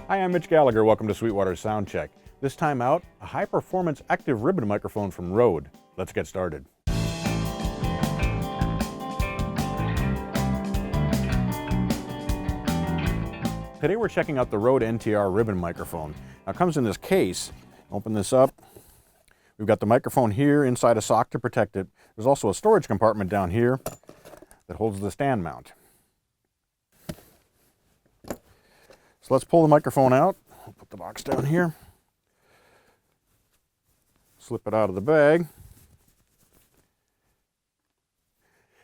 Hi, I'm Mitch Gallagher. Welcome to Sweetwater SoundCheck. This time out, a high-performance active ribbon microphone from Rode. Let's get started. Today we're checking out the Rode NTR ribbon microphone. Now it comes in this case. Open this up. We've got the microphone here inside a sock to protect it. There's also a storage compartment down here that holds the stand mount. So let's pull the microphone out. I'll put the box down here. Slip it out of the bag.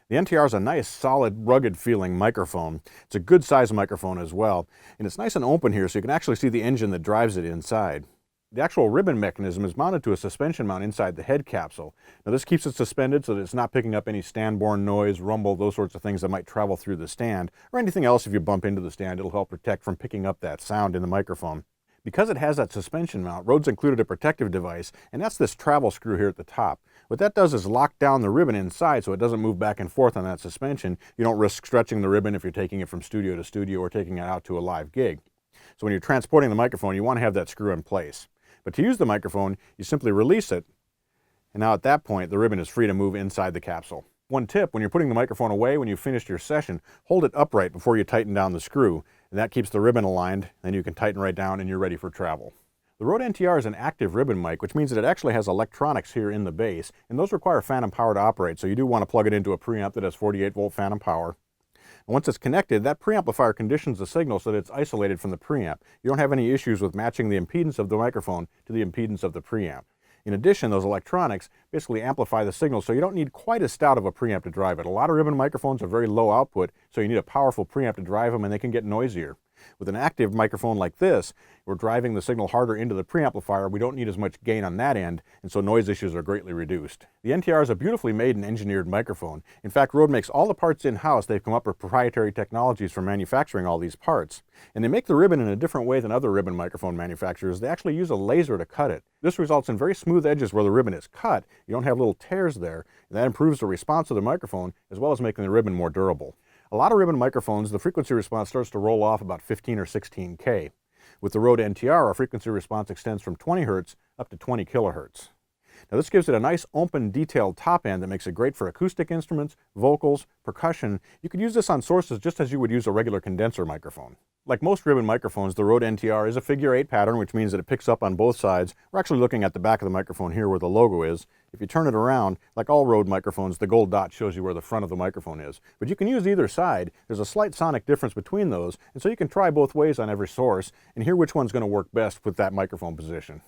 The NTR is a nice, solid, rugged feeling microphone. It's a good size microphone as well. And it's nice and open here so you can actually see the engine that drives it inside. The actual ribbon mechanism is mounted to a suspension mount inside the head capsule. Now this keeps it suspended so that it's not picking up any stand-borne noise, rumble, those sorts of things that might travel through the stand, or anything else if you bump into the stand. It'll help protect from picking up that sound in the microphone. Because it has that suspension mount, Rode's included a protective device, and that's this travel screw here at the top. What that does is lock down the ribbon inside so it doesn't move back and forth on that suspension. You don't risk stretching the ribbon if you're taking it from studio to studio or taking it out to a live gig. So when you're transporting the microphone, you want to have that screw in place. But to use the microphone, you simply release it, and now at that point, the ribbon is free to move inside the capsule. One tip, when you're putting the microphone away, when you've finished your session, hold it upright before you tighten down the screw, and that keeps the ribbon aligned, then you can tighten right down and you're ready for travel. The Rode NTR is an active ribbon mic, which means that it actually has electronics here in the base, and those require phantom power to operate, so you do want to plug it into a preamp that has 48-volt phantom power. And once it's connected, that preamplifier conditions the signal so that it's isolated from the preamp. You don't have any issues with matching the impedance of the microphone to the impedance of the preamp. In addition, those electronics basically amplify the signal, so you don't need quite as stout of a preamp to drive it. A lot of ribbon microphones are very low output, so you need a powerful preamp to drive them, and they can get noisier. With an active microphone like this, we're driving the signal harder into the preamplifier. We don't need as much gain on that end, and so noise issues are greatly reduced. The NTR is a beautifully made and engineered microphone. In fact, Rode makes all the parts in-house. They've come up with proprietary technologies for manufacturing all these parts. And they make the ribbon in a different way than other ribbon microphone manufacturers. They actually use a laser to cut it. This results in very smooth edges where the ribbon is cut. You don't have little tears there, and that improves the response of the microphone as well as making the ribbon more durable. A lot of ribbon microphones, the frequency response starts to roll off about 15 or 16 K. With the Rode NTR, our frequency response extends from 20 Hz up to 20 kilohertz. Now this gives it a nice open detailed top end that makes it great for acoustic instruments, vocals, percussion. You could use this on sources just as you would use a regular condenser microphone. Like most ribbon microphones, the Rode NTR is a figure 8 pattern, which means that it picks up on both sides. We're actually looking at the back of the microphone here where the logo is. If you turn it around, like all Rode microphones, the gold dot shows you where the front of the microphone is. But you can use either side. There's a slight sonic difference between those, and so you can try both ways on every source and hear which one's going to work best with that microphone position.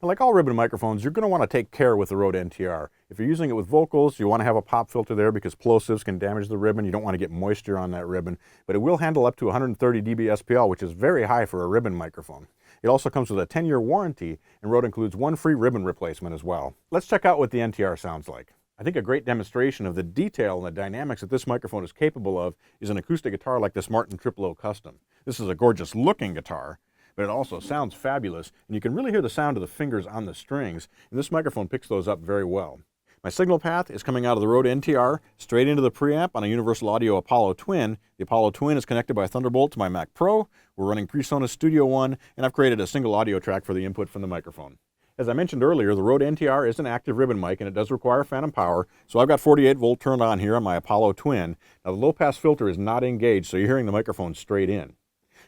Now, like all ribbon microphones, you're going to want to take care with the Rode NTR. If you're using it with vocals, you want to have a pop filter there because plosives can damage the ribbon. You don't want to get moisture on that ribbon, but it will handle up to 130 dB SPL, which is very high for a ribbon microphone. It also comes with a 10-year warranty, and Rode includes one free ribbon replacement as well. Let's check out what the NTR sounds like. I think a great demonstration of the detail and the dynamics that this microphone is capable of is an acoustic guitar like this Martin Triplo Custom. This is a gorgeous looking guitar, but it also sounds fabulous, and you can really hear the sound of the fingers on the strings, and this microphone picks those up very well. My signal path is coming out of the Rode NTR straight into the preamp on a Universal Audio Apollo Twin. The Apollo Twin is connected by Thunderbolt to my Mac Pro. We're running PreSonus Studio One, and I've created a single audio track for the input from the microphone. As I mentioned earlier, the Rode NTR is an active ribbon mic, and it does require phantom power, so I've got 48 volt turned on here on my Apollo Twin. Now the low pass filter is not engaged, so you're hearing the microphone straight in.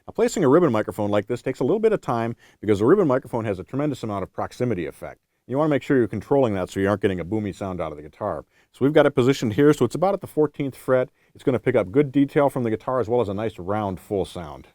Now, placing a ribbon microphone like this takes a little bit of time because the ribbon microphone has a tremendous amount of proximity effect. You want to make sure you're controlling that so you aren't getting a boomy sound out of the guitar. So we've got it positioned here, so it's about at the 14th fret. It's going to pick up good detail from the guitar as well as a nice round full sound.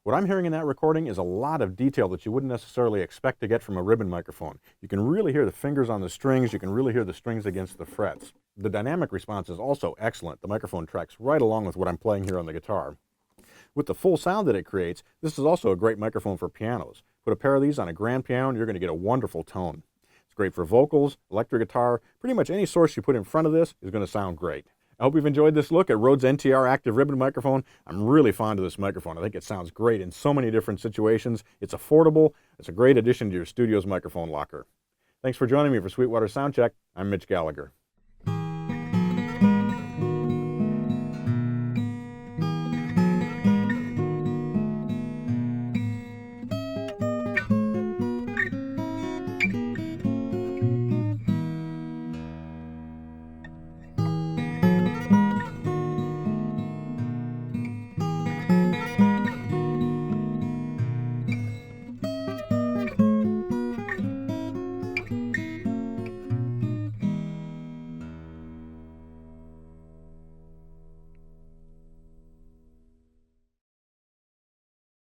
What I'm hearing in that recording is a lot of detail that you wouldn't necessarily expect to get from a ribbon microphone. You can really hear the fingers on the strings, you can really hear the strings against the frets. The dynamic response is also excellent. The microphone tracks right along with what I'm playing here on the guitar. With the full sound that it creates, this is also a great microphone for pianos. Put a pair of these on a grand piano and you're going to get a wonderful tone. It's great for vocals, electric guitar, pretty much any source you put in front of this is going to sound great. I hope you've enjoyed this look at Rode's NTR Active Ribbon Microphone. I'm really fond of this microphone. I think it sounds great in so many different situations. It's affordable. It's a great addition to your studio's microphone locker. Thanks for joining me for Sweetwater SoundCheck. I'm Mitch Gallagher.